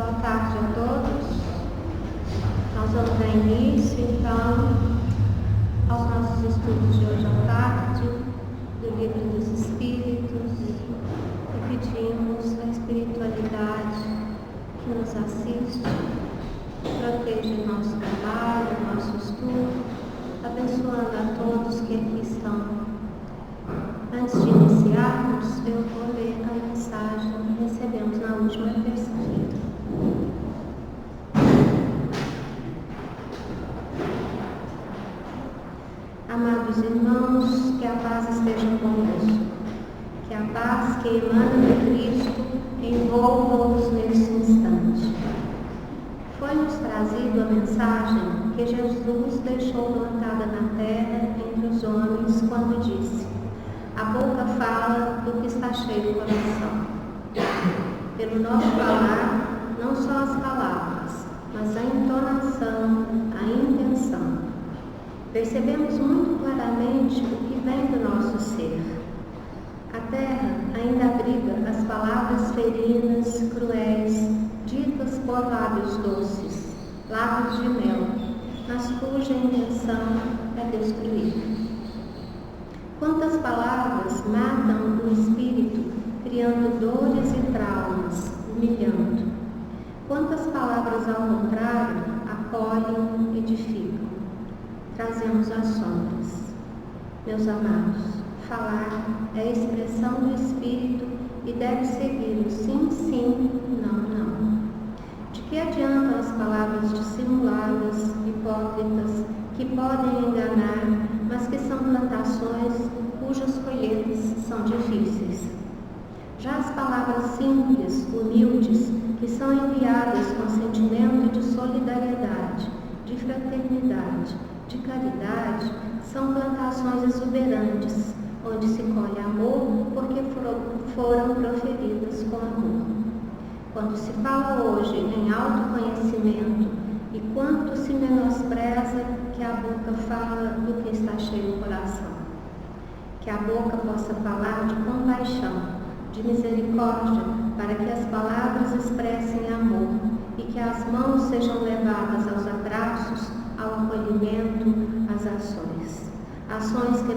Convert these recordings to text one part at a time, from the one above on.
Boa tarde a todos. Nós vamos dar início, então, aos nossos estudos de hoje à tarde, do Livro dos Espíritos, e pedimos a espiritualidade que nos assiste, proteja nosso trabalho, nosso estudo, abençoando a todos que aqui estão. Antes de iniciarmos, eu vou ler a mensagem que recebemos na última terça-feira. Amados irmãos, que a paz esteja convosco, que a paz que emana de Cristo envolva-os neste instante. Foi-nos trazido a mensagem que Jesus deixou plantada na terra entre os homens quando disse: a boca fala do que está cheio o coração. Pelo nosso falar, não só as palavras, mas a entonação, a intenção. Percebemos muito claramente o que vem do nosso ser. A terra ainda abriga as palavras ferinas, cruéis, ditas por lábios doces, lábios de mel, mas cuja intenção é destruir. Quantas palavras matam o espírito, criando dores e traumas, humilhando. Quantas palavras, ao contrário, acolhem e edificam. Trazemos as sombras. Meus amados, falar é a expressão do espírito e deve seguir o sim, sim, não, não. De que adiantam as palavras dissimuladas, hipócritas, que podem enganar, mas que são plantações cujas colheitas são difíceis? Já as palavras simples, humildes, que são enviadas com sentimento de solidariedade, de fraternidade, de caridade, são plantações exuberantes, onde se colhe amor porque foram proferidas com amor. Quando se fala hoje em autoconhecimento, e quanto se menospreza que a boca fala do que está cheio o coração. Que a boca possa falar de compaixão, de misericórdia, para que as palavras expressem amor e que as mãos sejam levadas aos abraços, ao acolhimento, às ações. Ações que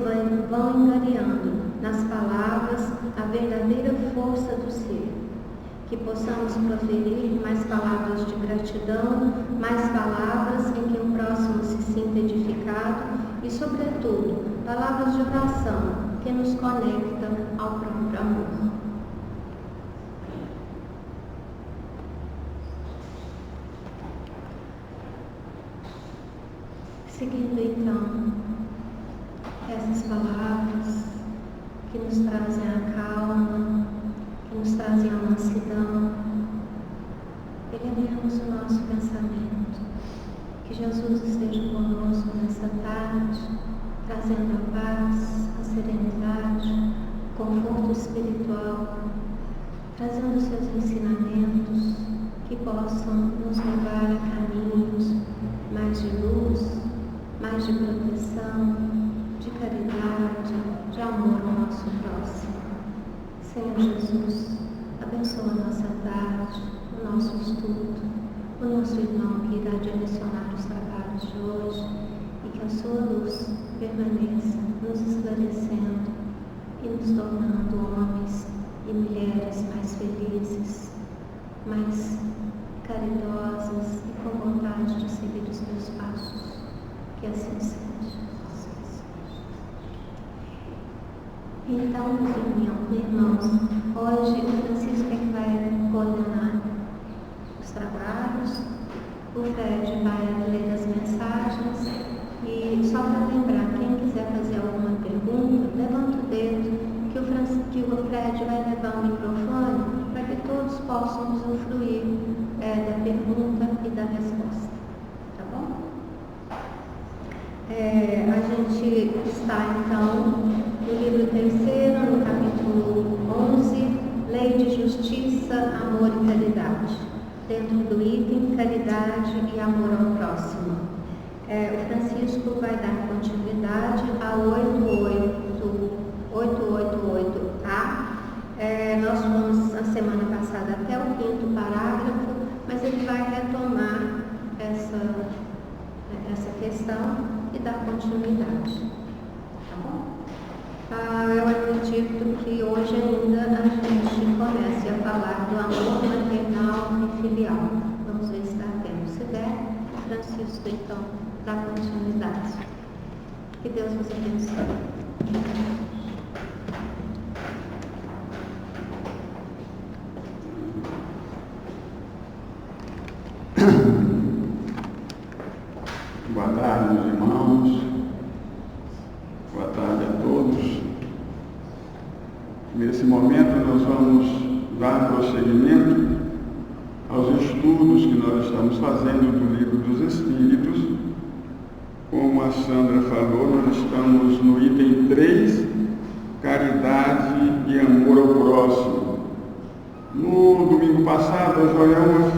vão angariando nas palavras a verdadeira força do ser. Que possamos proferir mais palavras de gratidão, mais palavras em que o próximo se sinta edificado e, sobretudo, palavras de oração que nos conectam ao próprio amor. Seguindo então essas palavras que nos trazem a calma, que nos trazem a mansidão, elevemos o nosso pensamento. Que Jesus esteja conosco nessa tarde, trazendo a paz, a serenidade, o conforto espiritual, trazendo seus ensinamentos que possam nos levar a caminhos mais de luz, mais de proteção, de caridade, de amor ao nosso próximo. Senhor Jesus, abençoa a nossa tarde, o nosso estudo, o nosso irmão que irá direcionar os trabalhos de hoje, e que a sua luz permaneça nos esclarecendo e nos tornando homens e mulheres mais felizes, mais caridosas e com vontade de seguir os meus passos. Que assim seja. Então, meus irmãos, hoje o Francisco é que vai coordenar os trabalhos, o Fred vai ler as mensagens, e só para lembrar, quem quiser fazer alguma pergunta, levanta o dedo, que o Fred vai levar o microfone para que todos possam usufruir da pergunta e da resposta. Tá bom? A gente está então no livro 3º, no capítulo 11, Lei de Justiça, Amor e Caridade, dentro do item Caridade e Amor ao Próximo. O Francisco vai dar continuidade a 888A. Nós fomos a semana passada até o 5º parágrafo, mas Que Deus nos abençoe. Boa tarde, meus irmãos. Boa tarde a todos. Nesse momento nós vamos dar prosseguimento aos estudos que nós estamos fazendo do Livro dos Espíritos. Como a Sandra falou, nós estamos no item 3, caridade e amor ao próximo. No domingo passado, a Joelma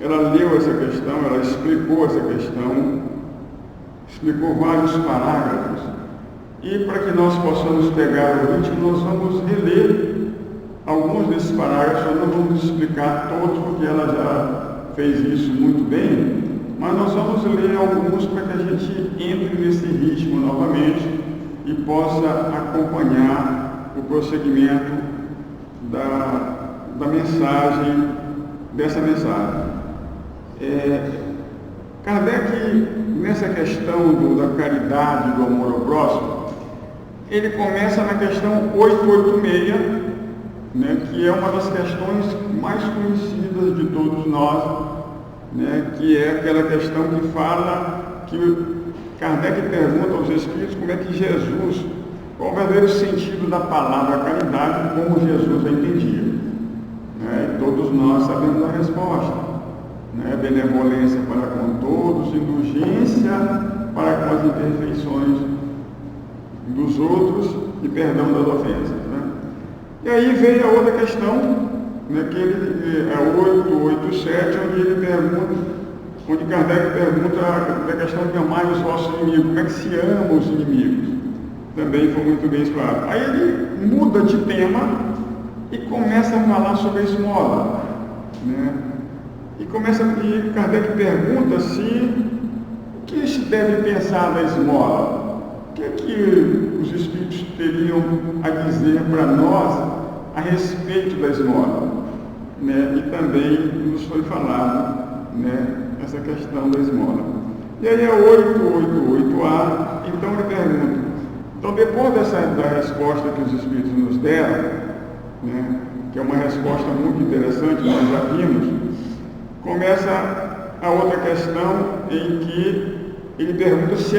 ela leu essa questão, ela explicou essa questão, explicou vários parágrafos. E para que nós possamos pegar o ritmo, nós vamos reler alguns desses parágrafos. Nós não vamos explicar todos, porque ela já fez isso muito bem, mas nós vamos ler alguns para que a gente entre nesse ritmo novamente e possa acompanhar o prosseguimento dessa mensagem. Kardec, nessa questão da caridade, do amor ao próximo, ele começa na questão 886, né, que é uma das questões mais conhecidas de todos nós, né, que é aquela questão que fala, que Kardec pergunta aos Espíritos como é que Jesus, qual o verdadeiro sentido da palavra caridade, como Jesus a entendia. Né, e todos nós sabemos a resposta. Né, benevolência para com todos, indulgência para com as imperfeições dos outros e perdão das ofensas. Né? E aí vem a outra questão, né, que é 887, onde Kardec pergunta a questão de amar os vossos inimigos, como é que se ama os inimigos. Também foi muito bem explicado. Aí ele muda de tema e começa a falar sobre a esmola. Né? E Kardec pergunta o que se deve pensar da esmola. O que é que os Espíritos teriam a dizer para nós a respeito da esmola? Né? E também nos foi falado, né, essa questão da esmola. E aí é 888A, então ele pergunta. Então, depois da resposta que os Espíritos nos deram, né, que é uma resposta muito interessante, nós já vimos, começa a outra questão em que ele pergunta se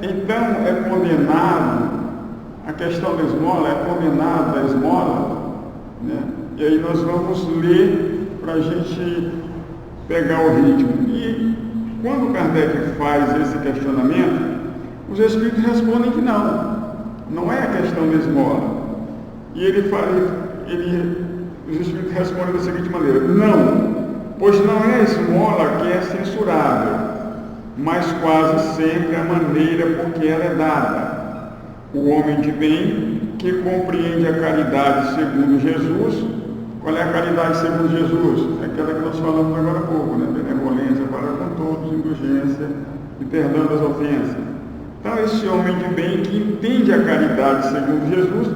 então é condenado, a questão da esmola, é condenado da esmola, né? E aí nós vamos ler para a gente pegar o ritmo. E quando Kardec faz esse questionamento, os Espíritos respondem que não é a questão da esmola. E os Espíritos respondem da seguinte maneira: não, pois não é a esmola que é censurável, mas quase sempre a maneira por que ela é dada. O homem de bem, que compreende a caridade segundo Jesus. Qual é a caridade segundo Jesus? É aquela que nós falamos agora há pouco, né? Benevolência para com todos, indulgência e perdão das ofensas. Então, esse homem de bem que entende a caridade segundo Jesus,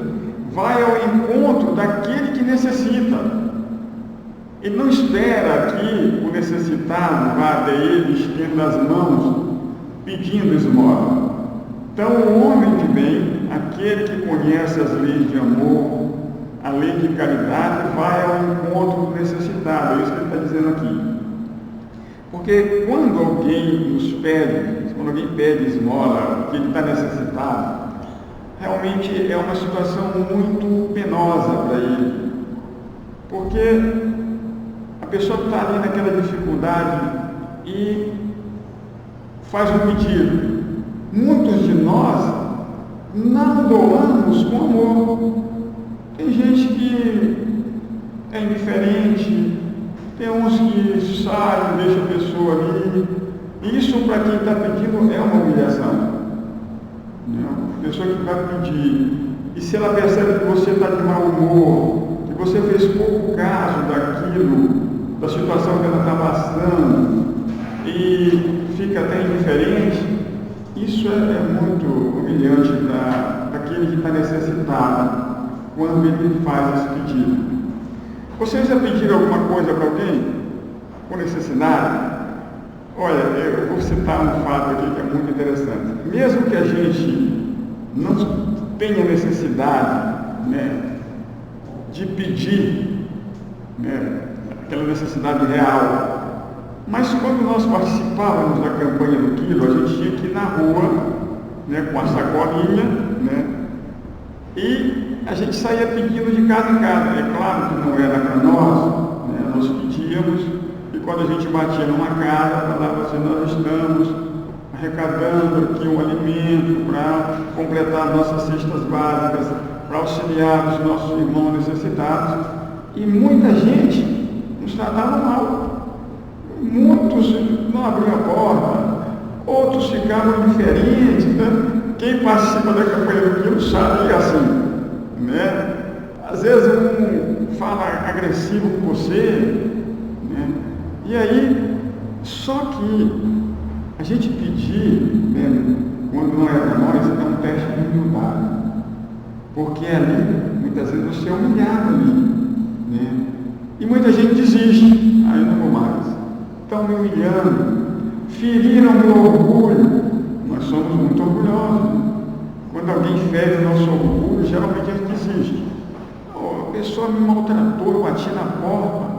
vai ao encontro daquele que necessita. Ele não espera que o necessitado vá até ele, estenda as mãos, pedindo esmola. Então, o homem de bem, aquele que conhece as leis de amor, a lei de caridade, vai ao encontro do necessitado. É isso que ele está dizendo aqui. Porque quando alguém pede esmola, que ele está necessitado, realmente é uma situação muito penosa para ele. Porque a pessoa está ali naquela dificuldade e faz um pedido. Muitos de nós não doamos com amor. Tem gente que é indiferente, tem uns que saem, deixam a pessoa ali. Isso, para quem está pedindo, é uma humilhação. A pessoa que vai pedir, e se ela percebe que você está de mau humor, que você fez pouco caso da situação que ela está passando, e fica até indiferente, isso é muito humilhante para aquele que está necessitado, quando ele faz esse pedido. Vocês já pediram alguma coisa para alguém com necessidade? Olha, eu vou citar um fato aqui que é muito interessante. Mesmo que a gente não tenha necessidade, né, de pedir, né, aquela necessidade real, mas quando nós participávamos da campanha do quilo, a gente tinha que ir na rua, né, com a sacolinha, né, e a gente saía pedindo de casa em casa. É claro que não era para nós, né, nós pedíamos. E quando a gente batia numa casa, falava assim: nós estamos arrecadando aqui um alimento para completar nossas cestas básicas, para auxiliar os nossos irmãos necessitados. E muita gente nos tratava mal. Muitos não abriam a porta, outros ficavam indiferentes. Né? Quem participa da campanha do quilo sabe assim, né? Às vezes um fala agressivo com você, né? E aí, só que a gente pedir, né, quando não é para nós, é um teste de humildade. Porque ali, muitas vezes, você é humilhado ali, né? E muita gente desiste. Aí eu não vou mais. Estão me humilhando, feriram meu orgulho. Nós somos muito orgulhosos. Quando alguém fere o nosso orgulho, geralmente a gente desiste. Oh, a pessoa me maltratou, eu bati na porta.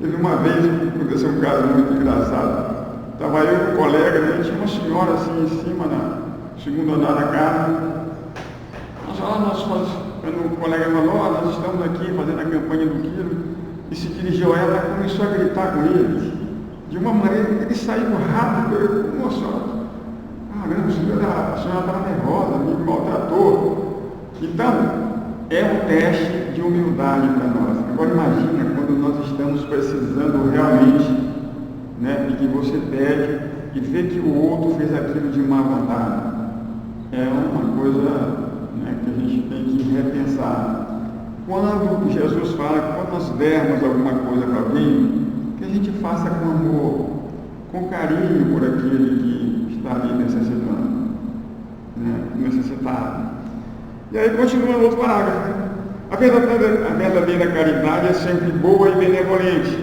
Teve uma vez, aconteceu um caso muito engraçado. Estava eu e um colega, né, tinha uma senhora assim em cima, no segundo andar da casa. Quando o colega falou: nós estamos aqui fazendo a campanha do quilo, e se dirigiu a ela, começou a gritar com ele, de uma maneira que ele saiu rápido. Eu, moça, caramba, a senhora estava nervosa, me maltratou. Então, é um teste de humildade para nós. Agora imagina quando nós estamos precisando realmente, né, e que você pede e vê que o outro fez aquilo de má vontade. É uma coisa, né, que a gente tem que repensar. Quando Jesus fala que quando nós dermos alguma coisa para alguém, que a gente faça com amor, com carinho por aquele que está ali necessitando, né, necessitado. E aí continua no outro parágrafo. A verdadeira caridade é sempre boa e benevolente.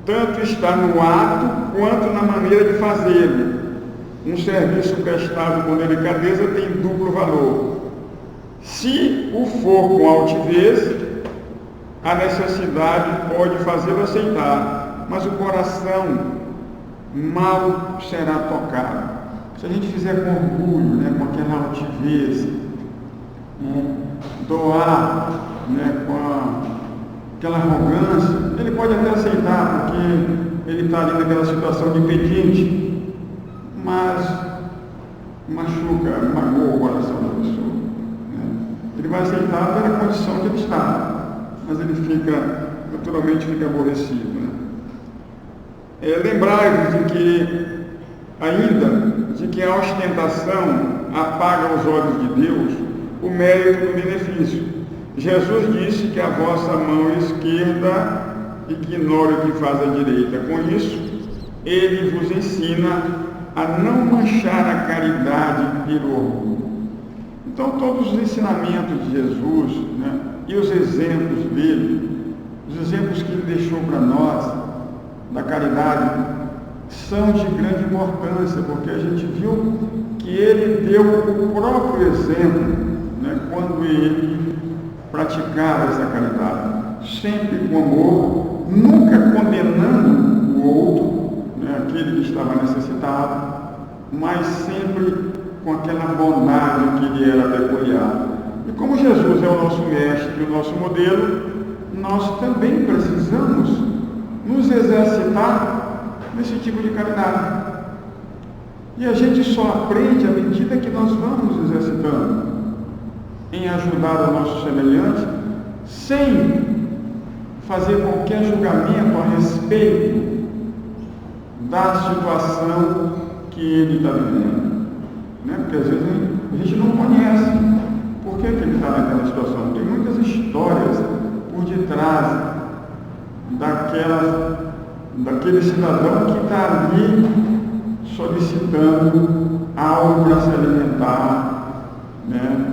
Tanto está no ato quanto na maneira de fazê-lo. Um serviço prestado com delicadeza tem duplo valor. Se o for com altivez, a necessidade pode fazê-lo aceitar, mas o coração mal será tocado. Se a gente fizer com orgulho, né, com aquela altivez, doar, né, com aquela arrogância, ele pode até aceitar, porque ele está ali naquela situação de pedinte, mas machuca, magoa o coração da pessoa, né? Ele vai aceitar pela condição que ele está, mas ele fica, naturalmente fica aborrecido, né? Lembrai-vos de que, ainda, de que a ostentação apaga os olhos de Deus o mérito do benefício. Jesus disse que a vossa mão esquerda ignore o que faz a direita. Com isso, ele vos ensina a não manchar a caridade pelo orgulho. Então, todos os ensinamentos de Jesus, né, e os exemplos dele, os exemplos que ele deixou para nós da caridade, são de grande importância, porque a gente viu que ele deu o próprio exemplo, né, quando ele praticava essa caridade, sempre com amor, nunca condenando o outro, né, aquele que estava necessitado, mas sempre com aquela bondade que lhe era peculiar. E como Jesus é o nosso mestre, o nosso modelo, nós também precisamos nos exercitar nesse tipo de caridade. E a gente só aprende à medida que nós vamos nos exercitando em ajudar o nosso semelhante, sem fazer qualquer julgamento a respeito da situação que ele está vivendo, né? Porque às vezes a gente não conhece por que ele está naquela situação. Tem muitas histórias por detrás daquele cidadão que está ali solicitando algo para se alimentar, né?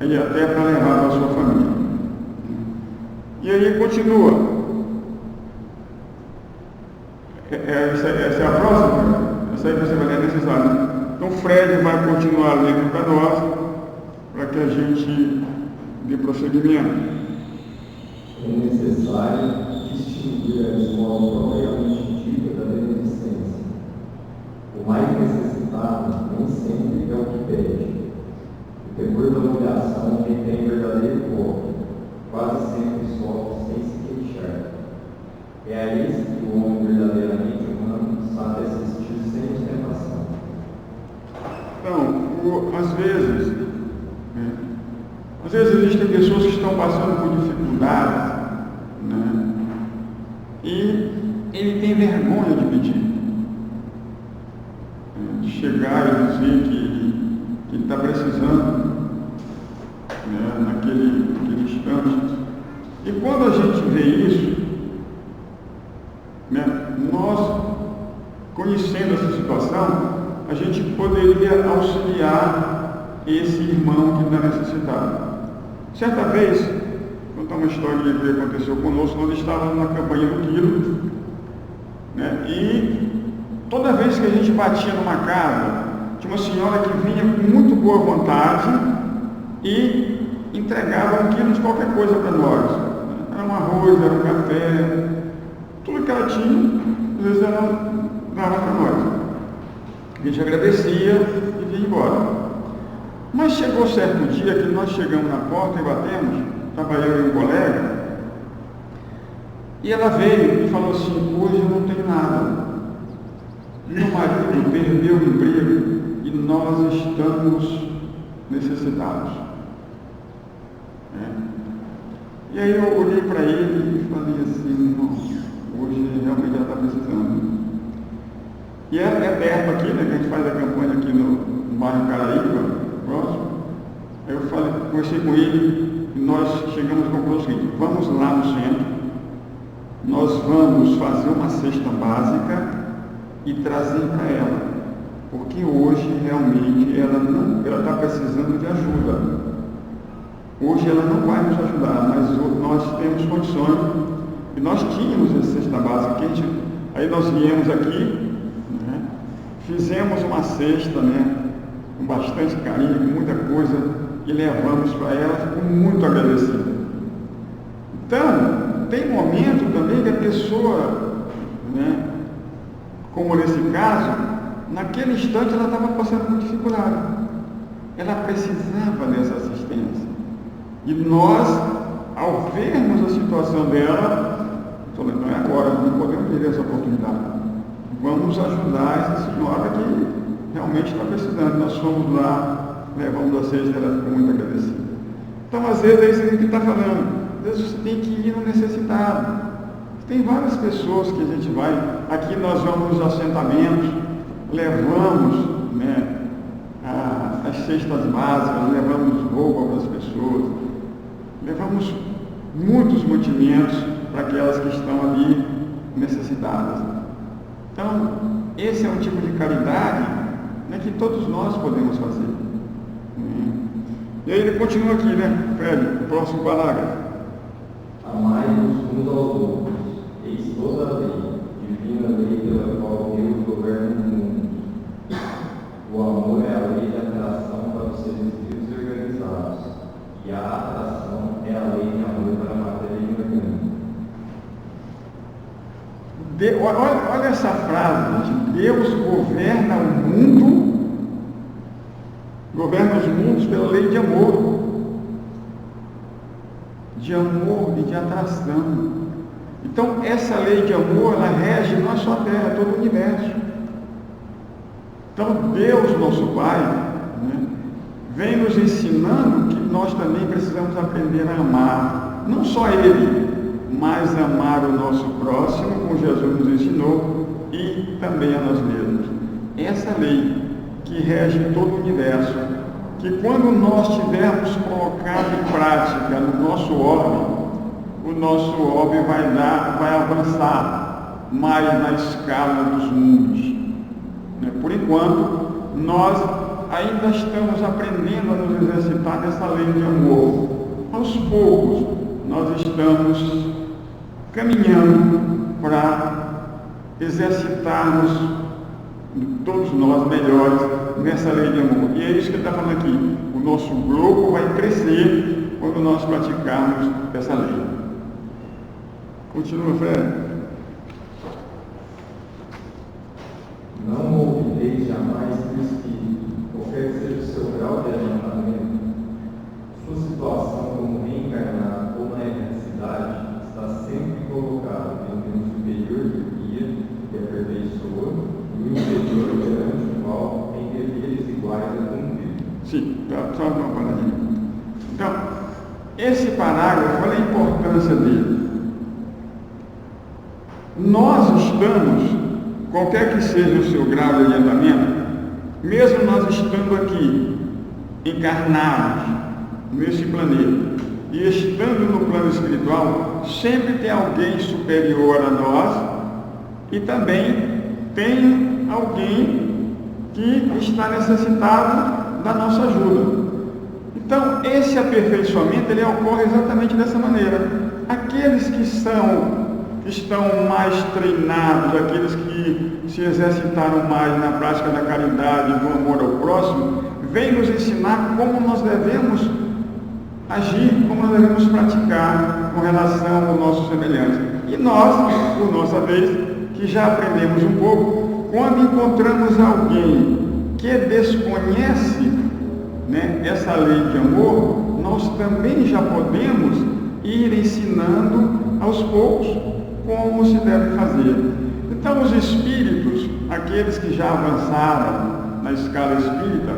E até para levar para a sua família. E aí continua. Essa é a próxima. Fred vai continuar lendo para nós, para que a gente dê prosseguimento. É necessário distinguir a esmola propriamente dita da beneficência. O mais necessitado nem sempre é o que pede. O temor da humilhação retém verdadeiro pobre, quase sempre sofre sem se queixar. É a isso que o homem verdadeiramente humano sabe assistir sem ostentação. Então, às vezes existem pessoas que estão passando por dificuldades, né? E ele tem vergonha de pedir, de chegar e dizer que está precisando, né? naquele instante. E quando a gente vê isso, né? Nós, conhecendo essa situação, a gente poderia auxiliar esse irmão que está necessitado. Certa vez, vou contar uma historinha que aconteceu conosco, nós estávamos na campanha do Quilo, né? E toda vez que a gente batia numa casa, tinha uma senhora que vinha com muito boa vontade e entregava 1 quilo de qualquer coisa para nós. Era um arroz, era um café, tudo que ela tinha, às vezes ela dava para nós. A gente agradecia e vinha embora. Mas chegou certo dia que nós chegamos na porta e batemos, estava eu e um colega, e ela veio e falou assim: hoje eu não tenho nada. Meu marido perdeu o emprego e nós estamos necessitados. E aí eu olhei para ele e falei assim: não, hoje realmente ela está precisando. E é perto aqui, né, que a gente faz a campanha aqui no bairro Caraíba, próximo. Aí eu conversei com ele e nós chegamos à conclusão seguinte: vamos lá no centro, nós vamos fazer uma cesta básica e trazer para ela, porque hoje realmente ela está precisando de ajuda. Hoje ela não vai nos ajudar, mas nós temos condições, e nós tínhamos essa cesta básica, aí nós viemos aqui, né, fizemos uma cesta, né, com bastante carinho, com muita coisa, e levamos para ela, ficou muito agradecida. Então, tem momento também que a pessoa, né, como nesse caso, naquele instante ela estava passando por dificuldade, ela precisava dessa assistência. E nós, ao vermos a situação dela, falamos: não é agora, não podemos perder essa oportunidade. Vamos ajudar essa senhora que realmente está precisando. Nós fomos lá, levamos a cesta, ela ficou muito agradecida. Então, às vezes, é isso que está falando. Às vezes você tem que ir no necessitado. Tem várias pessoas que a gente vai. Aqui nós vamos nos assentamentos, levamos, né, as cestas básicas, levamos roupa para as pessoas, levamos muitos mantimentos para aquelas que estão ali necessitadas. Então, esse é um tipo de caridade, né, que todos nós podemos fazer. E aí ele continua aqui, né, Fred, o próximo parágrafo. Amai-vos uns aos outros, eis toda a lei, divina lei pela qual Deus governa o mundo. O amor é a lei de atração para os seres vivos e organizados, e a atração é a lei de amor para a matéria inorgânica. Olha essa frase, gente. Deus governa o mundo, governa os mundos pela lei de amor e de atração. Então, essa lei de amor, ela rege não só a Terra, todo o universo. Então, Deus, nosso Pai, né, vem nos ensinando que nós também precisamos aprender a amar, não só Ele, mas amar o nosso próximo, como Jesus nos ensinou, e também a nós mesmos. Essa lei que rege todo o universo, que quando nós tivermos colocado em prática no nosso orbe, o nosso orbe vai avançar mais na escala dos mundos. Por enquanto, nós ainda estamos aprendendo a nos exercitar nessa lei de amor. Aos poucos, nós estamos caminhando para exercitarmos todos nós melhores nessa lei de amor. E é isso que ele está falando aqui. O nosso grupo vai crescer quando nós praticarmos essa lei. Continua, Fred. Não ouvireis jamais do Espírito, qualquer que seja o seu grau de adiantamento. Sua situação como reencarnado ou na eternidade está sempre colocada entre um superior que guia e aperfeiçoa e o inferior perante o qual tem deveres iguais a cumprir. Sim, só uma paradinha. Então, esse parágrafo, olha a importância dele. Nós estamos, qualquer que seja o seu grau de adiantamento, mesmo nós estando aqui, encarnados nesse planeta, e estando no plano espiritual, sempre tem alguém superior a nós e também tem alguém que está necessitado da nossa ajuda. Então, esse aperfeiçoamento, ele ocorre exatamente dessa maneira. Aqueles que estão mais treinados, aqueles que se exercitaram mais na prática da caridade, do amor ao próximo, vêm nos ensinar como nós devemos agir, como nós devemos praticar com relação ao nosso semelhante. E nós, por nossa vez, que já aprendemos um pouco, quando encontramos alguém que desconhece, essa lei de amor, nós também já podemos ir ensinando aos poucos como se deve fazer. Então, os espíritos, aqueles que já avançaram na escala espírita,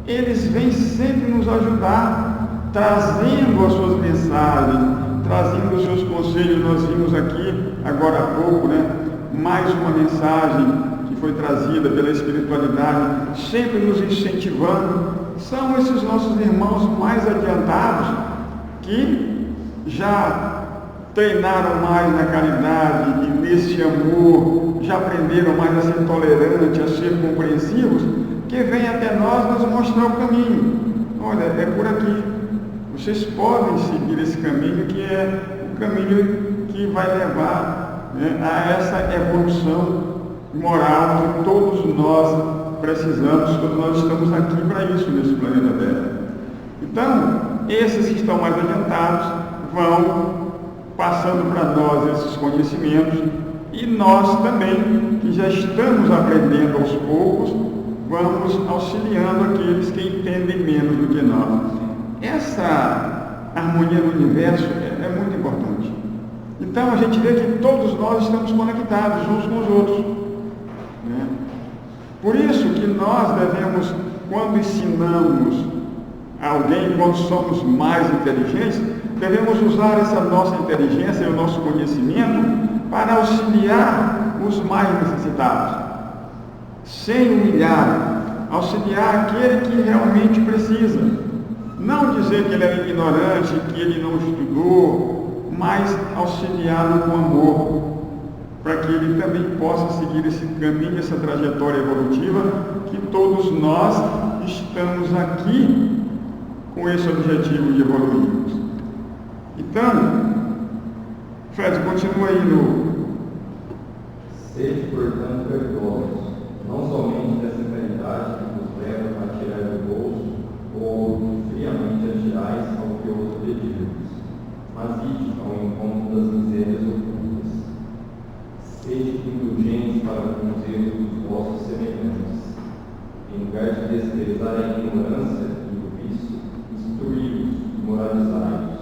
eles vêm sempre nos ajudar, trazendo as suas mensagens, trazendo os seus conselhos. Nós vimos aqui, agora há pouco, mais uma mensagem que foi trazida pela espiritualidade, sempre nos incentivando. São esses nossos irmãos mais adiantados que já treinaram mais na caridade e nesse amor, já aprenderam mais a ser tolerantes, a ser compreensivos, que vêm até nós nos mostrar o caminho. Olha, é por aqui. Vocês podem seguir esse caminho, que é o caminho que vai levar a essa evolução moral que todos nós precisamos, todos nós estamos aqui para isso nesse planeta Terra. Então, esses que estão mais adiantados vão passando para nós esses conhecimentos, e nós também, que já estamos aprendendo aos poucos, vamos auxiliando aqueles que entendem menos do que nós. Essa harmonia no universo é muito importante. Então a gente vê que todos nós estamos conectados uns com os outros. Por isso que nós devemos, quando ensinamos alguém, quando somos mais inteligentes, devemos usar essa nossa inteligência e o nosso conhecimento para auxiliar os mais necessitados, sem humilhar, auxiliar aquele que realmente precisa. Não dizer que ele é ignorante, que ele não estudou, mas auxiliá-lo com amor, para que ele também possa seguir esse caminho, essa trajetória evolutiva, que todos nós estamos aqui com esse objetivo de evoluirmos. Então, Fred, continua aí no... Sede, portanto, perdoados, não somente dessa caridade que nos leva a tirar do bolso, ou friamente atirais ao que os pedirmos, mas ide ao encontro das misérias ocultas. Sede indulgentes para com os erros dos vossos semelhantes. Em lugar de desprezar a ignorância e o vício, instruí-os e moralizai-os.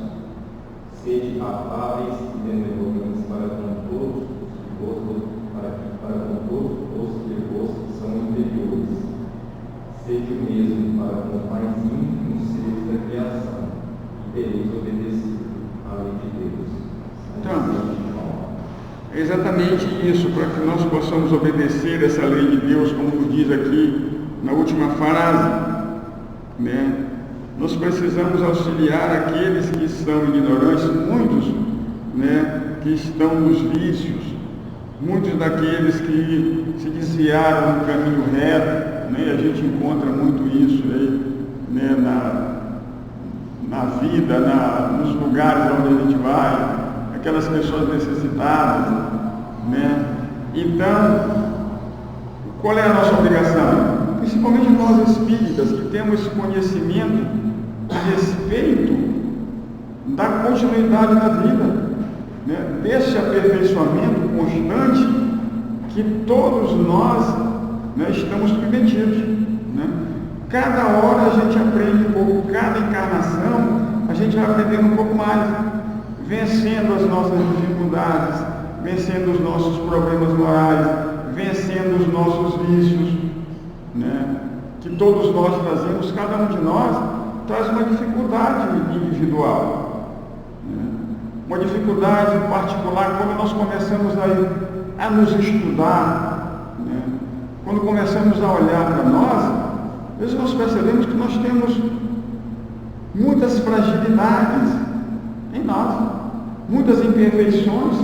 Sede afáveis e benevolentes para com todos os que vos são inferiores. Sede o mesmo para com os mais íntimos seres da criação, e tereis obedecido à lei de Deus. Então, é exatamente isso, para que nós possamos obedecer essa lei de Deus, como nos diz aqui na última frase, nós precisamos auxiliar aqueles que são ignorantes, muitos, que estão nos vícios, muitos daqueles que se desviaram do caminho reto, a gente encontra muito isso aí, na vida, nos lugares onde a gente vai, aquelas pessoas necessitadas, Então, qual é a nossa obrigação? Principalmente nós espíritas, que temos esse conhecimento a respeito da continuidade da vida, né? Desse aperfeiçoamento constante que todos nós, né, estamos submetidos, né? Cada hora a gente aprende um pouco, cada encarnação a gente vai aprendendo um pouco mais, vencendo as nossas dificuldades, vencendo os nossos problemas morais, vencendo os nossos vícios, né? Que todos nós trazemos, cada um de nós traz uma dificuldade individual, né? Uma dificuldade particular. Quando nós começamos a nos estudar, né? Quando começamos a olhar para nós, às vezes nós percebemos que nós temos muitas fragilidades em nós, muitas imperfeições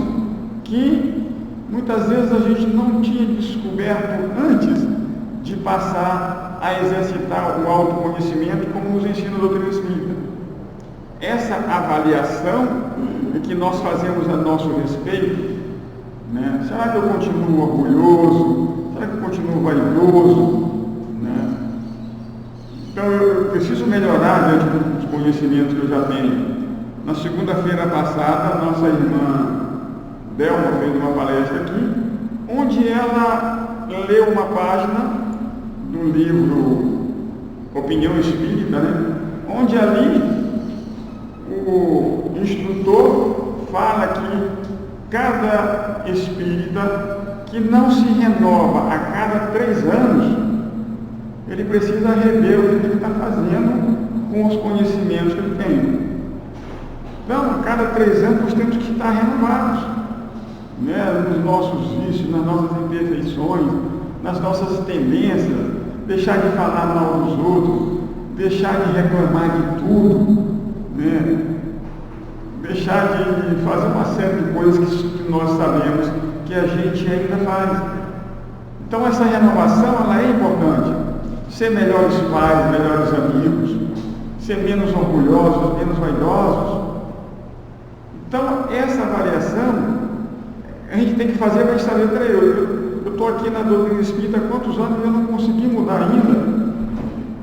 que muitas vezes a gente não tinha descoberto antes de passar a exercitar o autoconhecimento, como nos ensina a doutrina espírita. Essa avaliação que nós fazemos a nosso respeito, né? Será que eu continuo orgulhoso? Será que eu continuo vaidoso? Né? Então eu preciso melhorar diante dos conhecimentos que eu já tenho. Na segunda-feira passada, a nossa irmã Delma fez uma palestra aqui, onde ela leu uma página do livro Opinião Espírita, né? Onde ali o instrutor fala que cada espírita que não se renova a cada 3 anos, ele precisa rever o que ele está fazendo com os conhecimentos que ele tem. Então, a cada 3 anos nós temos que estar renovados, né? Nos nossos vícios, nas nossas imperfeições, nas nossas tendências, deixar de falar mal dos outros, deixar de reclamar de tudo, né? Deixar de fazer uma série de coisas que nós sabemos que a gente ainda faz. Então essa renovação, ela é importante. Ser melhores pais, melhores amigos, ser menos orgulhosos, menos vaidosos. Então essa avaliação a gente tem que fazer para saber, peraí, eu estou aqui na doutrina espírita há quantos anos e eu não consegui mudar ainda.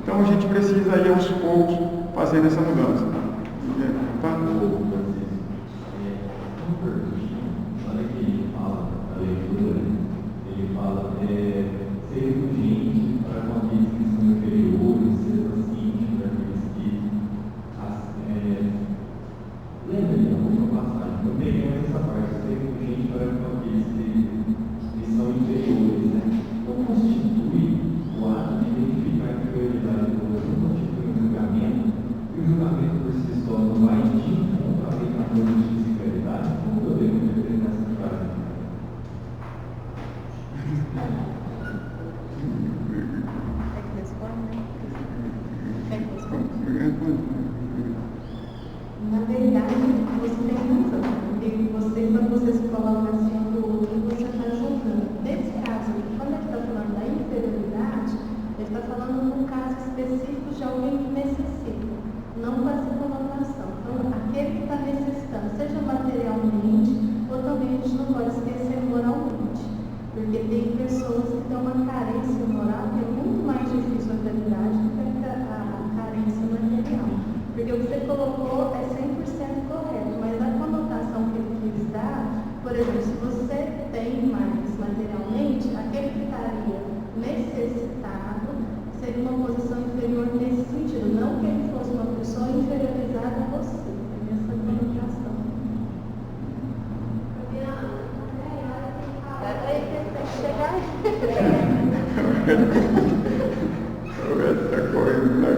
Então a gente precisa ir aos poucos fazer essa mudança. Tá? Olha que ele fala, a leitura, ele fala, ser indulgente para com aqueles que são inferiores, ser paciente para aqueles que. Lembra ali a última passagem, eu peguei essa parte, ser indulgente para com aqueles que são inferiores, né? Não constitui o ato de identificar a prioridade do outro, não constitui um julgamento, e o julgamento por si só não vai de encontro à lei da justiça e caridade. Como eu devo interpretar essa frase? Na verdade, você tem razão, porque quando você se coloca assim do outro, você está julgando. Nesse caso, quando ele está falando da inferioridade, ele está falando num caso específico de alguém que necessita, não com essa colocação. Então, aquele que está necessitando, seja materialmente, ou também a gente não pode esquecer moralmente, porque tem pessoas que têm uma carência moral que é muito mais difícil a caridade do que a carência material. Porque o que você colocou é 100% correto, mas a conotação que ele quis dar, por exemplo, se você tem mais materialmente, aquele que estaria necessitado seria uma posição inferior nesse sentido, não que ele fosse uma pessoa inferiorizada a você, tem essa conotação. Está correndo lá.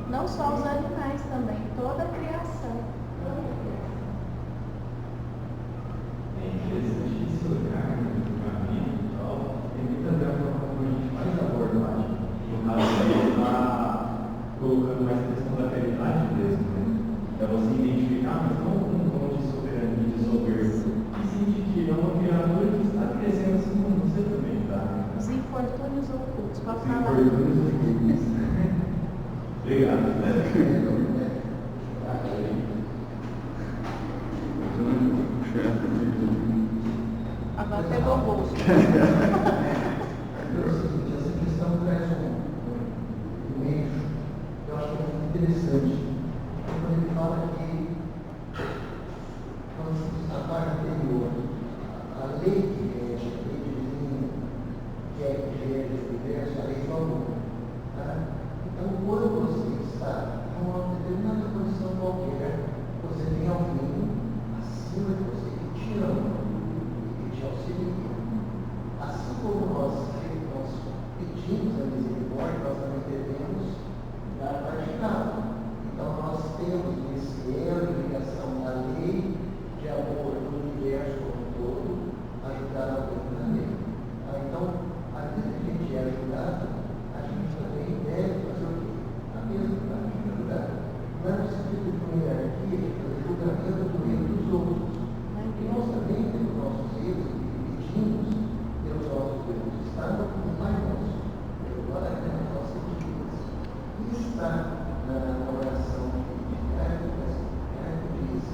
Não só os animais também, toda a criação. É interessante esse olhar no julgamento e tal, tem muita a ver com como a gente faz a abordagem. No caso, ele está colocando mais a questão da caridade mesmo, né? É você identificar, mas não com um tom de soberania, de soberba, e sentir que é uma criatura que está crescendo. Posso falar? Obrigado. Agora pegou o bolso. Essa questão traz um eixo que eu acho que é muito interessante. Quando ele fala que, na parte anterior, a lei que rege, a lei divina, que é que rege o universo, a lei do amor. Tá? Então, quando você está em uma determinada condição qualquer, você tem alguém acima de você que te ama, te auxilia. Assim como nós pedimos a misericórdia, nós também devemos dar praticá-la. Então nós temos esse elo de ligação da lei de amor do universo como um todo, ajudar alguém na lei. Então, à medida que a gente é ajudado, a gente também deve fazer o quê? A mesma prática de ajudar. Não é no sentido de hierarquia, de fazer julgamento do erro dos outros. E nós também temos nossos erros e pedimos pelos nossos erros. Está no Pai Nosso, perdoar as nossas dívidas. E está na oração diária diz,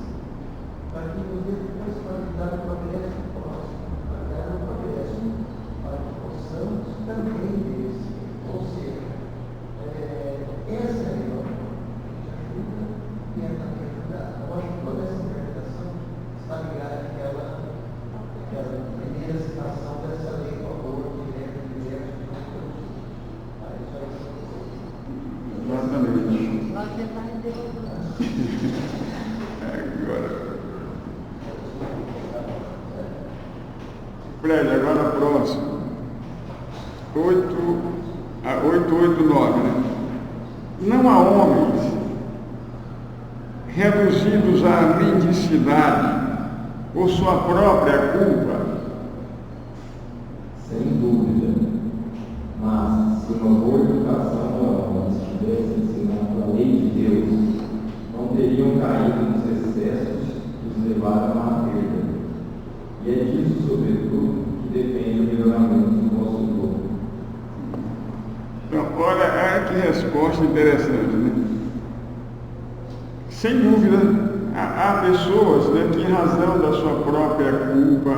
para que nos dê depois para dar o progresso próximo, para dar o progresso, para que possamos também ver esse. Ou seja, essa é a ajuda e é também ajudar. Eu acho que toda essa interpretação está ligada àquela primeira citação dessa lei do amor que é o universo de nós todos. Exatamente. Você vai derrubar. Agora. Fred, agora próximo. 889, né? Não há homens reduzidos à mendicidade por sua própria culpa. Sem dúvida. Mas, se uma boa educação moral estivesse ensinando a lei de Deus, não teriam caído nos excessos que os levaram à perda. E é disso, sobretudo, que depende o melhoramento do nosso corpo. Então, olha que resposta interessante, né? Sem dúvida, há pessoas, né, que em razão da sua própria culpa,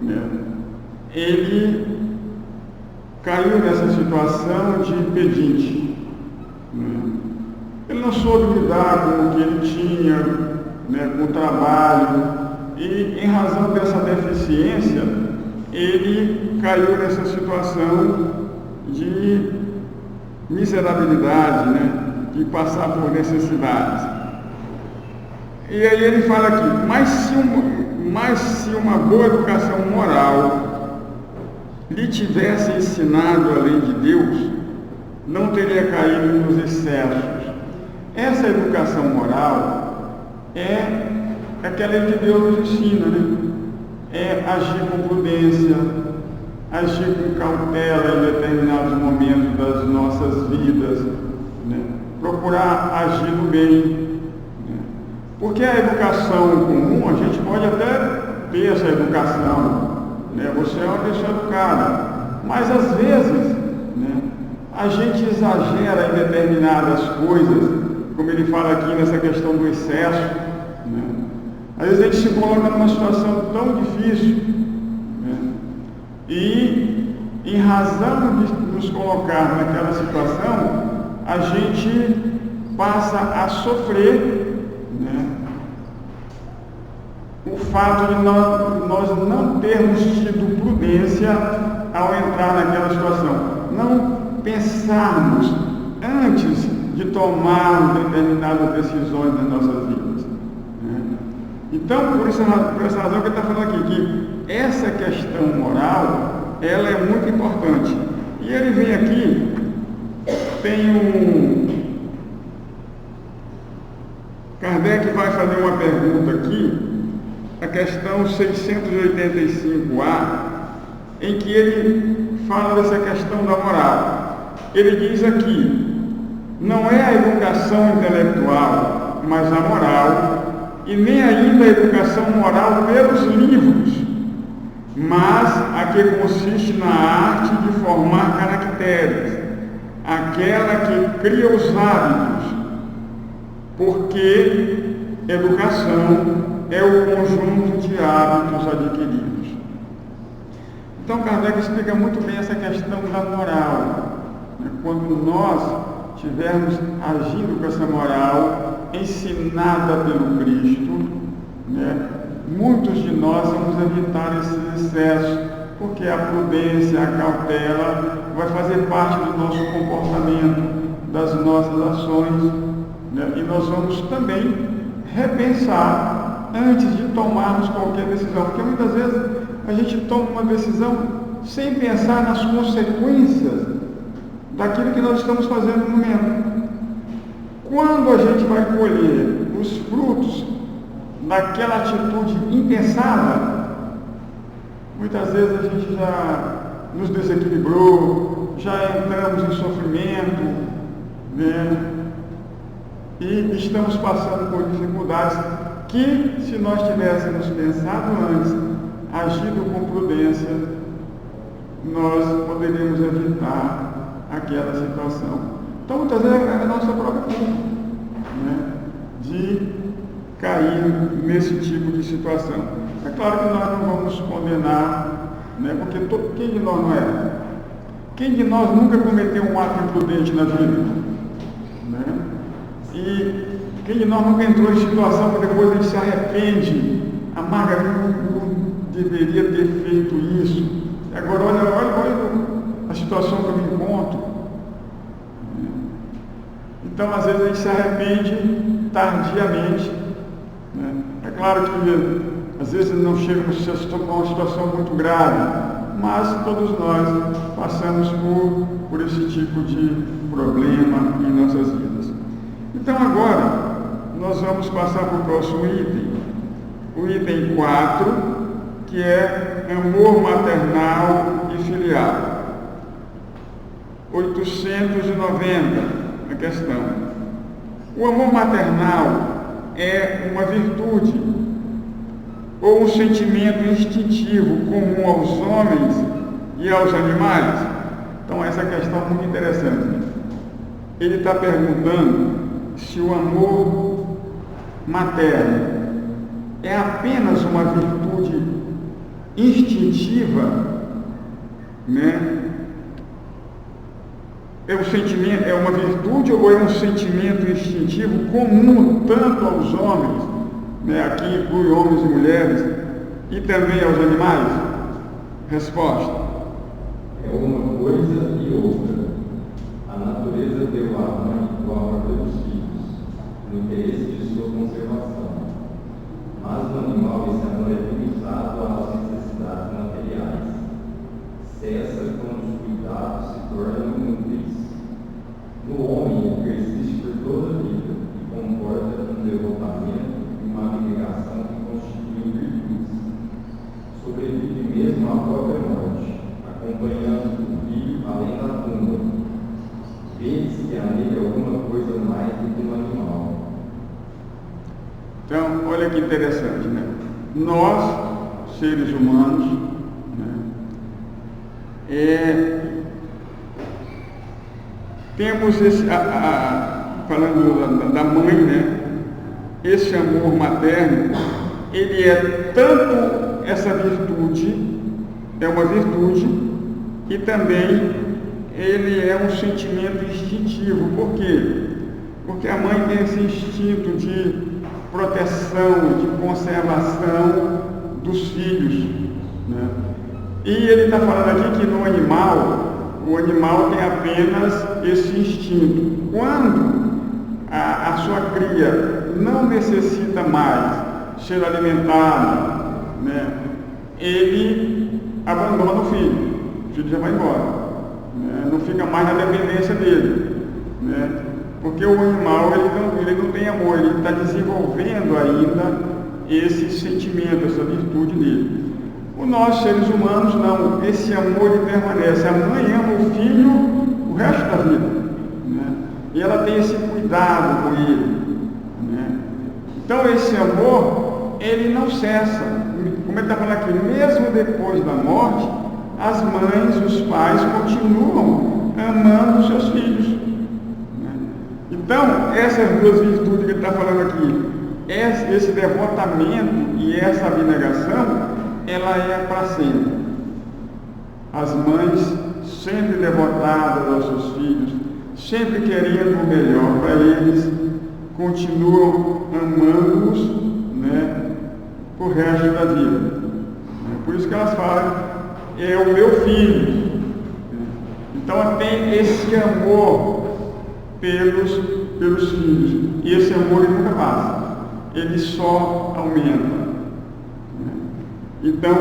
né, ele caiu nessa situação de pedinte. Né? Ele não soube lidar com o que ele tinha, né, com o trabalho, e em razão dessa deficiência, ele caiu nessa situação de miserabilidade, né, de passar por necessidades. E aí ele fala aqui, mas se uma boa educação moral lhe tivesse ensinado a lei de Deus, não teria caído nos excessos. Essa educação moral é que a lei de Deus nos ensina, né? É agir com prudência, agir com cautela em determinados momentos das nossas vidas, né? Procurar agir no bem. Porque a educação comum, a gente pode até ter essa educação, né? Você é uma pessoa educada, mas às vezes, né, a gente exagera em determinadas coisas, como ele fala aqui nessa questão do excesso, né? Às vezes a gente se coloca numa situação tão difícil, né? E em razão de nos colocar naquela situação, a gente passa a sofrer, né, o fato de nós não termos tido prudência ao entrar naquela situação, não pensarmos antes de tomar determinadas decisões nas nossas vidas. Né? Então, por essa razão que ele está falando aqui, que essa questão moral, ela é muito importante. E ele vem aqui, Kardec vai fazer uma pergunta aqui, a questão 685A, em que ele fala dessa questão da moral. Ele diz aqui, não é a educação intelectual, mas a moral, e nem ainda a educação moral pelos livros, mas a que consiste na arte de formar caracteres, aquela que cria os hábitos, porque educação é o conjunto de hábitos adquiridos. Então Kardec explica muito bem essa questão da moral. Quando nós estivermos agindo com essa moral ensinada pelo Cristo, muitos de nós vamos evitar esses excessos, porque a prudência, a cautela vai fazer parte do nosso comportamento, das nossas ações, e nós vamos também repensar antes de tomarmos qualquer decisão, porque muitas vezes a gente toma uma decisão sem pensar nas consequências daquilo que nós estamos fazendo no momento. Quando a gente vai colher os frutos daquela atitude impensada, muitas vezes a gente já nos desequilibrou, já entramos em sofrimento, e estamos passando por dificuldades que, se nós tivéssemos pensado antes, agido com prudência, nós poderíamos evitar aquela situação. Então, muitas vezes é a nossa própria culpa, de cair nesse tipo de situação. É claro que nós não vamos condenar, porque quem de nós não é? Quem de nós nunca cometeu um ato imprudente na vida? E quem de nós nunca entrou em situação que depois a gente se arrepende, amargamente, não deveria ter feito isso. Agora olha a situação que eu me encontro. Então, às vezes, a gente se arrepende tardiamente. É claro que, às vezes, não chegamos a uma situação muito grave, mas todos nós passamos por esse tipo de problema em nossas vidas. Então, agora, nós vamos passar para o próximo item, o item 4, que é amor maternal e filial. 890, a questão. O amor maternal é uma virtude ou um sentimento instintivo comum aos homens e aos animais? Então, essa questão é muito interessante. Ele está perguntando se o amor materno é apenas uma virtude instintiva, é um sentimento, é uma virtude ou é um sentimento instintivo comum tanto aos homens, aqui inclui homens e mulheres, e também aos animais? Resposta: é uma coisa e outra. A natureza deu à mãe o amor pelos filhos, no interesse de sua conservação. Mas no animal esse amor é limitado às necessidades materiais. Cessa quando os cuidados se tornam inúteis. No homem persiste por toda a vida e comporta um devotamento e uma abnegação que constituem virtudes. Sobrevive mesmo à própria morte, acompanhando o filho além da tumba. Vê-se que há nele alguma coisa mais do que um animal. Então, olha que interessante, Nós, seres humanos, temos esse, falando da mãe, esse amor materno, ele é tanto essa virtude, é uma virtude, e também ele é um sentimento instintivo. Por quê? Porque a mãe tem esse instinto de proteção, de conservação dos filhos, E ele está falando aqui que no animal, o animal tem apenas esse instinto. Quando a sua cria não necessita mais ser alimentada, ele abandona o filho já vai embora, não fica mais na dependência dele, porque o animal ele não tem amor, ele está desenvolvendo ainda esse sentimento, essa virtude nele. Nós, seres humanos, não. Esse amor ele permanece. A mãe ama o filho o resto da vida, e ela tem esse cuidado com ele, Então esse amor ele não cessa como ele está falando aqui, mesmo depois da morte, as mães, os pais continuam amando os seus filhos. Né? Então, essas duas virtudes que ele está falando aqui, esse devotamento e essa abnegação, ela é para sempre. As mães sempre devotadas aos seus filhos, sempre querendo o melhor para eles, continuam amando-os, né, o resto da vida. Por isso que elas falam, é o meu filho. Então tem esse amor pelos filhos. E esse amor ele nunca passa. Ele só aumenta. Então,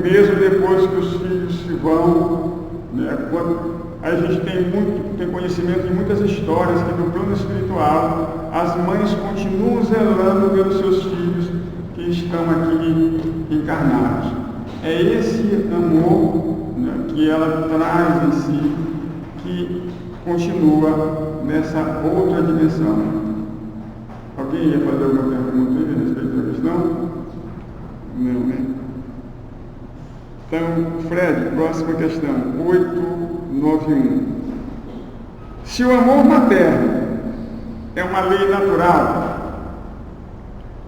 mesmo depois que os filhos se vão, né, a gente tem conhecimento de muitas histórias que no plano espiritual as mães continuam zelando pelos seus filhos que estão aqui encarnados. É esse amor, né, que ela traz em si, que continua nessa outra dimensão. Alguém ia fazer alguma pergunta a respeito da questão? Não, né? Então, Fred, próxima questão, 891. Se o amor materno é uma lei natural,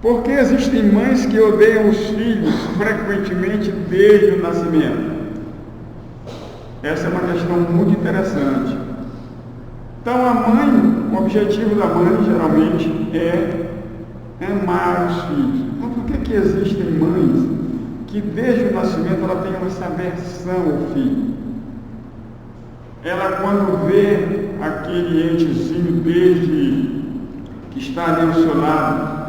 por que existem mães que odeiam os filhos frequentemente desde o nascimento? Essa é uma questão muito interessante. Então, a mãe, o objetivo da mãe, geralmente, é amar os filhos. Então, por que existem mães que desde o nascimento ela tem essa aversão ao filho? Ela, quando vê aquele entezinho desde que está ali ao seu lado,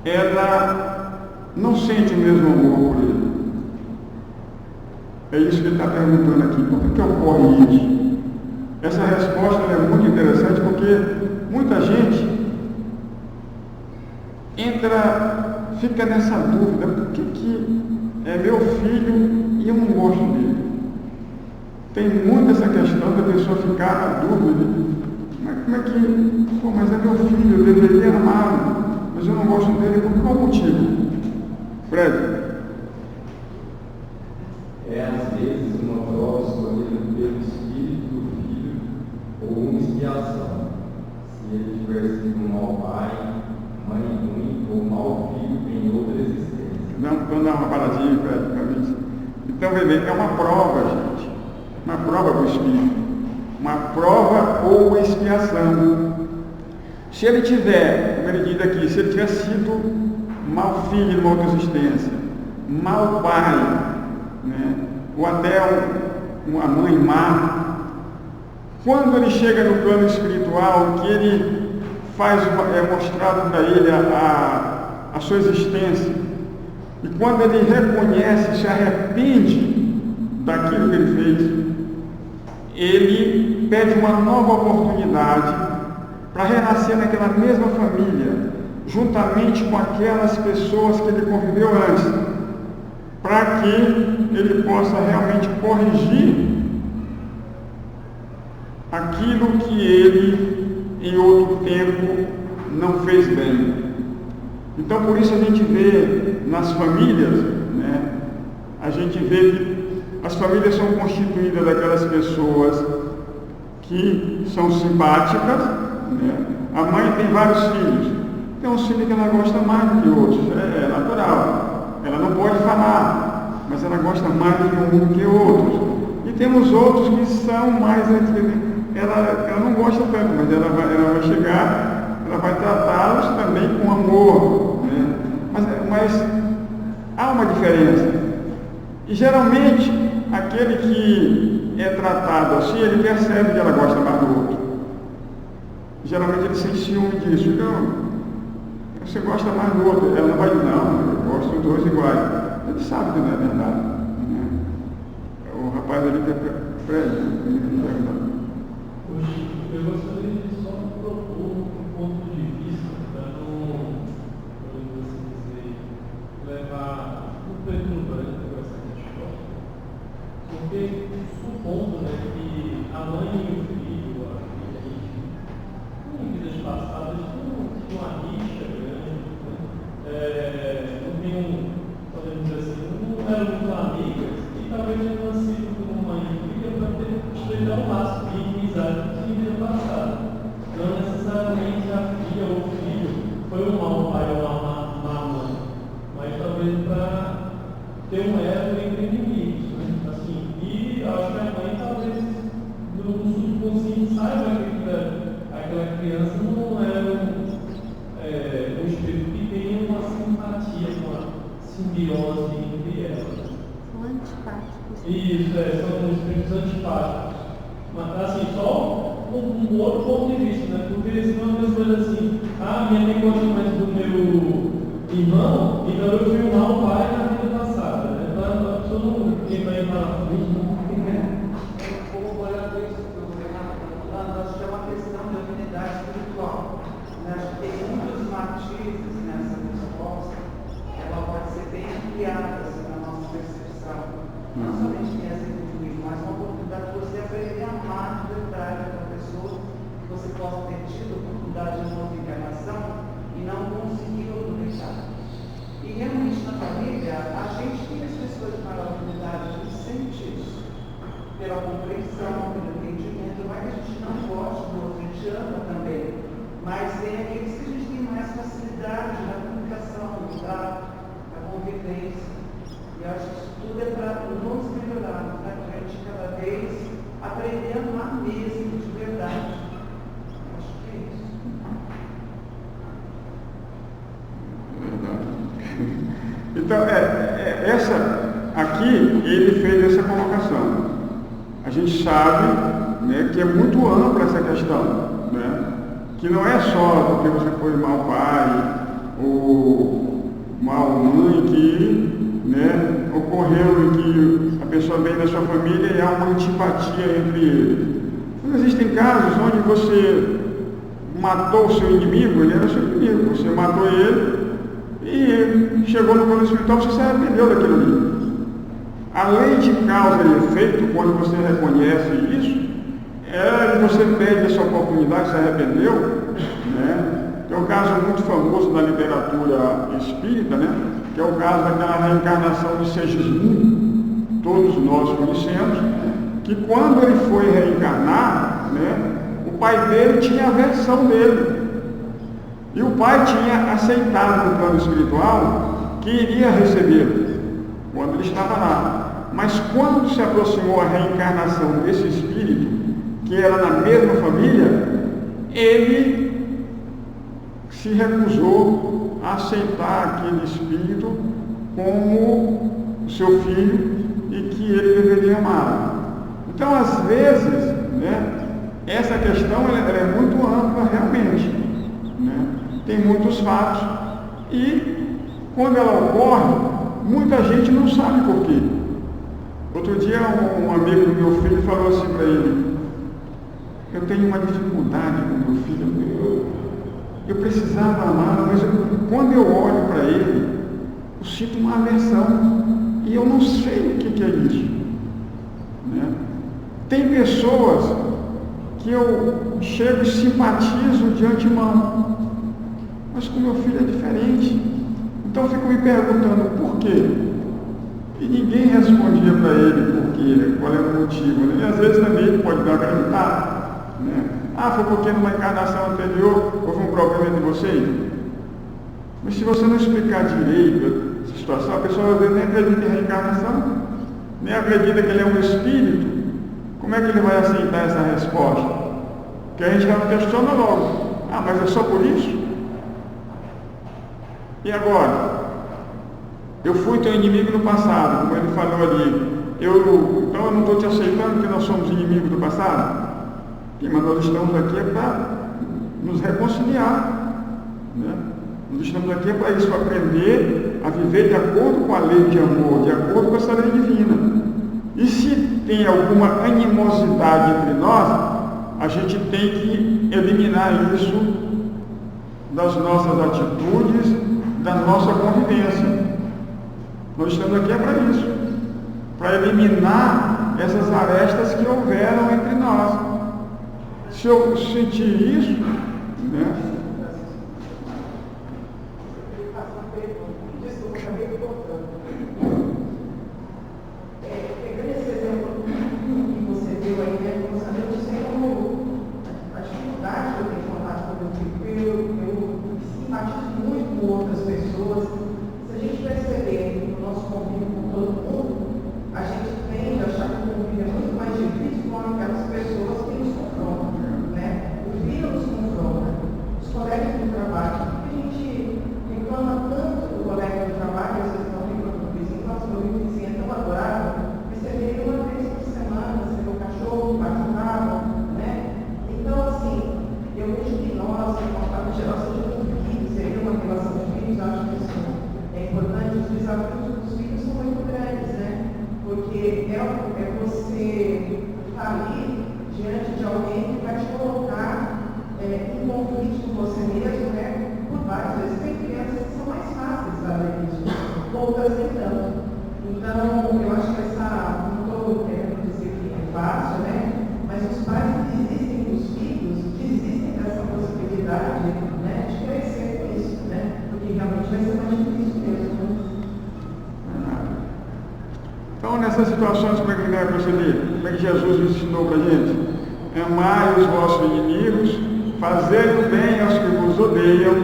ela não sente o mesmo amor por ele. É isso que ele está perguntando aqui. Por que ocorre isso? Essa resposta é muito interessante porque muita gente fica nessa dúvida, por que é meu filho e eu não gosto dele? Tem muito essa questão da pessoa ficar na dúvida, mas como é que, mas é meu filho, eu deveria amá-lo, mas eu não gosto dele, por qual motivo? Fred? É às vezes uma prova escolhida pelo espírito do filho ou uma expiação, se ele tiver sido um mau pai, mãe ruim ou mau filho em outra existência. Vamos dar uma paradinha para mim. Então, é uma prova, gente. Uma prova do Espírito. Uma prova ou expiação. Se ele tiver, como ele diz aqui, se ele tiver sido mau filho numa outra existência, mau pai, né, ou até uma mãe má, quando ele chega no plano espiritual, que ele é mostrado para ele a sua existência, e quando ele reconhece, se arrepende daquilo que ele fez, ele pede uma nova oportunidade para renascer naquela mesma família, juntamente com aquelas pessoas que ele conviveu antes, para que ele possa realmente corrigir aquilo que ele, em outro tempo, não fez bem. Então, por isso a gente vê nas famílias, né, a gente vê que as famílias são constituídas daquelas pessoas que são simpáticas, né? A mãe tem vários filhos, tem um filho que ela gosta mais do que outros, é natural, ela não pode falar, mas ela gosta mais de um do que outros. E temos outros que são mais, ela não gosta tanto, mas ela vai chegar, ela vai tratá-los também com amor, né? Mas há uma diferença. E geralmente, aquele que é tratado assim, ele percebe que ela gosta mais do outro. Geralmente ele sente ciúme disso. Então, você gosta mais do outro. Ela não vai dizer, não, eu gosto dos dois iguais. Ele sabe que não é verdade. Né? O rapaz ali que é Fred. Eu gostaria de só propor um ponto de vista para não, assim dizer, levar o preto no branco com essa questão. Porque supondo, né, que a mãe e o filho, a filha, em vidas passadas, não tinham uma rixa grande, né? Não tem podemos dizer assim, ter um elo entre inimigos, né? Assim, e acho que a mãe talvez no subconsciente saiba que aquela criança não é um espírito que tem uma simpatia, uma simbiose entre elas. São antipáticos. Isso, são espíritos antipáticos. Mas assim, só um outro ponto de vista, né? Porque senão é uma coisa assim, minha mãe gosta mais do meu irmão, então eu fui um mau pai na vida passada, né? Então a pessoa não tem para ir para frente, não tem corroborando isso que o Renato está falando, acho que é uma questão de afinidade espiritual. Acho que tem muitos matizes nessa resposta, ela pode ser bem ampliada assim, na nossa percepção. Não somente quem é indivíduo, mas uma oportunidade de você aprender a amar de verdade aquela pessoa, que você possa ter tido a oportunidade de uma encarnação e não conseguiu aproveitar. E realmente na família, a gente tem as pessoas de maior afinidade, a gente sente isso. Pela compreensão, pelo entendimento, não é que a gente não gosta do outro, a gente ama também, mas tem aqueles que a gente tem mais facilidade na comunicação, da convivência. E acho que isso tudo é para nos melhorarmos, né? Para a gente cada vez aprender a amar mesmo, de verdade. Acho que é isso. Então, aqui ele fez essa colocação. A gente sabe, né, que é muito ampla essa questão, né, que não é só porque você foi mau pai ou mau mãe que, né, ocorreu e que a pessoa vem da sua família e há uma antipatia entre eles. Mas existem casos onde você matou o seu inimigo, ele era seu inimigo, você matou ele e chegou no plano espiritual, você se arrependeu daquilo ali. A lei de causa e efeito, quando você reconhece isso, você perde essa oportunidade, se arrependeu, né? Tem um caso muito famoso na literatura espírita, né? Que é o caso daquela reencarnação de Segismundo, todos nós conhecemos, que quando ele foi reencarnar, né, o pai dele tinha a versão dele. E o pai tinha aceitado no plano espiritual que iria recebê-lo quando ele estava lá. Mas quando se aproximou a reencarnação desse espírito, que era na mesma família, ele se recusou a aceitar aquele espírito como o seu filho e que ele deveria amar. Então, às vezes, né, essa questão ela é muito ampla realmente, né? Tem muitos fatos e quando ela ocorre, muita gente não sabe por quê. Outro dia um amigo do meu filho falou assim para ele: eu tenho uma dificuldade com meu filho, eu precisava amar, mas quando eu olho para ele, eu sinto uma aversão e eu não sei o que é isso, né? Tem pessoas que eu chego e simpatizo de antemão, mas com meu filho é diferente. Então eu fico me perguntando por quê? E ninguém respondia para ele por quê, qual era o motivo, né? E às vezes também ele pode dar acreditar, né? Foi porque numa encarnação anterior houve um problema entre vocês. Mas se você não explicar direito essa situação, a pessoa às vezes nem acredita em reencarnação, nem acredita que ele é um espírito. Como é que ele vai aceitar essa resposta? Porque a gente já questiona logo. Mas é só por isso? E agora? Eu fui teu inimigo no passado, como ele falou ali. Então eu não estou te aceitando porque nós somos inimigos do passado? Mas nós estamos aqui para nos reconciliar, né? Nós estamos aqui para isso, para aprender a viver de acordo com a lei de amor, de acordo com essa lei divina. E se tem alguma animosidade entre nós, a gente tem que eliminar isso das nossas atitudes, da nossa convivência. Nós estamos aqui para isso, para eliminar essas arestas que houveram entre nós. Se eu sentir isso, né? Pegando esse exemplo que você deu aí, né, eu sei como a dificuldade que eu tenho contato com o meu filho, eu simpatizo muito com outras pessoas. Se a gente perceber no nosso convívio com todo está ali diante de alguém que vai te colocar em conflito com você mesmo, né? Por várias vezes tem crianças que são mais fáceis de fazer isso, outras nem tanto. Então, eu acho que não estou querendo dizer que é fácil, né? Mas os pais que desistem dos filhos, desistem dessa possibilidade, né? De crescer com isso, né? Porque realmente vai ser mais difícil mesmo, né? Então, nessas situações, como é que deve proceder? Como é que Jesus ensinou para a gente? Amai os vossos inimigos, fazei o bem aos que vos odeiam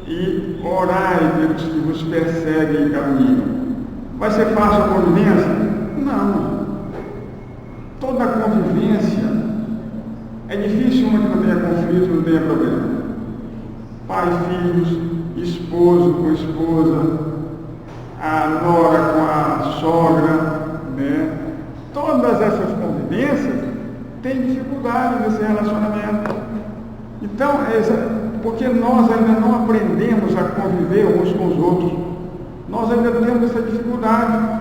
e orai pelos que vos perseguem e caluniam. Vai ser fácil a convivência? Não. Toda convivência é difícil uma que não tenha conflito, não tenha problema. Pai e filhos, esposo com esposa, a nora com a sogra, né? Todas essas convivências têm dificuldade nesse relacionamento. Então, porque nós ainda não aprendemos a conviver uns com os outros, nós ainda temos essa dificuldade,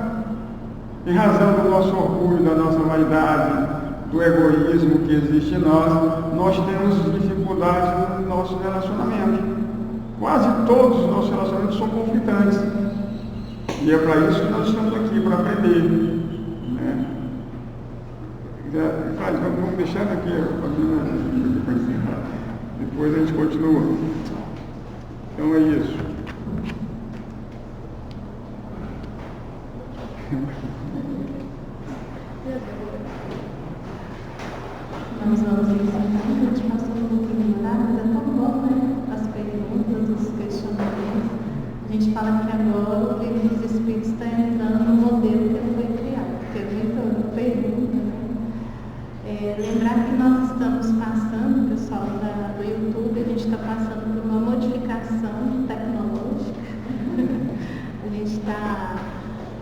em razão do nosso orgulho, da nossa vaidade, do egoísmo que existe em nós temos dificuldade no nosso relacionamento. Quase todos os nossos relacionamentos são conflitantes. E é para isso que nós estamos aqui, para aprender. Né? Vamos deixando aqui para encerrar. Depois a gente continua. Então é isso. Nós vamos encerrar, a gente passou um pouquinho lá, mas é tão bom, né? As perguntas, os questionamentos. A gente fala que agora o livro dos Espíritos está entrando no modelo que ele foi criado, porque é muita pergunta, né? Lembrar que nós estamos passando, pessoal do YouTube, a gente está passando por uma modificação tecnológica. A gente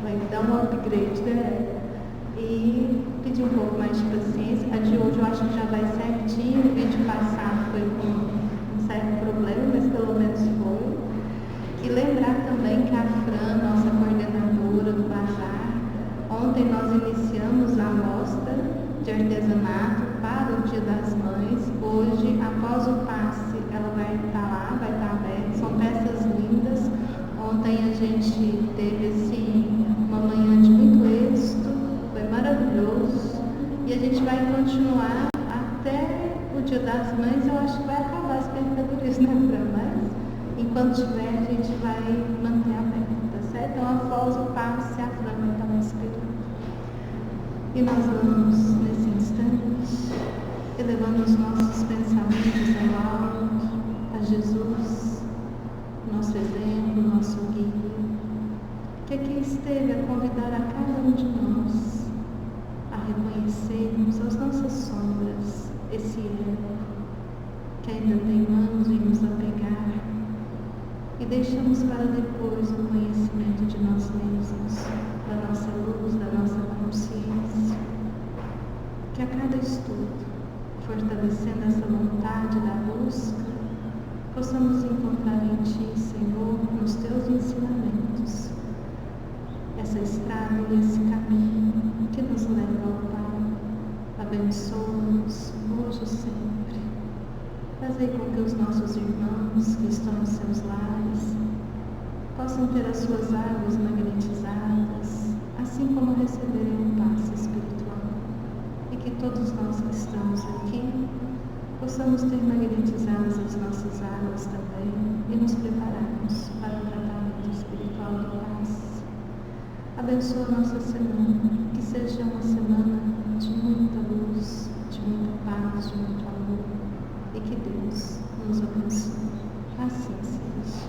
vai dar um upgrade, né? E pedir um pouco mais de paciência. A de hoje eu acho que já vai certinho. O vídeo passado foi com um certo problema, mas pelo menos foi. E lembrar também que a Fran, nossa coordenadora do bazar, ontem nós iniciamos a mostra de artesanato para o Dia das Mães. Hoje, após o passe, ela vai estar lá, vai estar aberta. São peças lindas. Ontem a gente teve uma manhã de muito êxito, foi maravilhoso. E a gente vai continuar até o Dia das Mães. Eu acho que vai acabar as mercadorias, né, Fran? Mas enquanto tiver, a gente vai manter aberto, tá certo? Então, após o passe, a Fran vai estar mais esperando. E nós vamos, nesse instante, elevando os nossos pensamentos ao alto, a Jesus, nosso exemplo, nosso guia, que aqui esteve a convidar a cada um de nós a reconhecermos as nossas sombras, esse ego, que ainda teimamos em nos apegar, e deixamos para depois o conhecimento de nós mesmos, da nossa luz, da nossa consciência. Que a cada estudo, fortalecendo essa vontade da busca, possamos encontrar em Ti, Senhor, nos Teus ensinamentos, essa estrada e esse caminho que nos leva ao Pai. Abençoa-nos hoje e sempre. Fazei com que os nossos irmãos que estão nos seus lares possam ter as suas águas magnetizadas, assim como receberem um passe espiritual. E que todos nós que estamos aqui possamos ter magnetizadas as nossas águas também e nos prepararmos para o tratamento espiritual do passe. Abençoa a nossa semana, que seja uma semana de muita luz, de muita paz, de muito amor. E que Deus nos abençoe. Assim seja.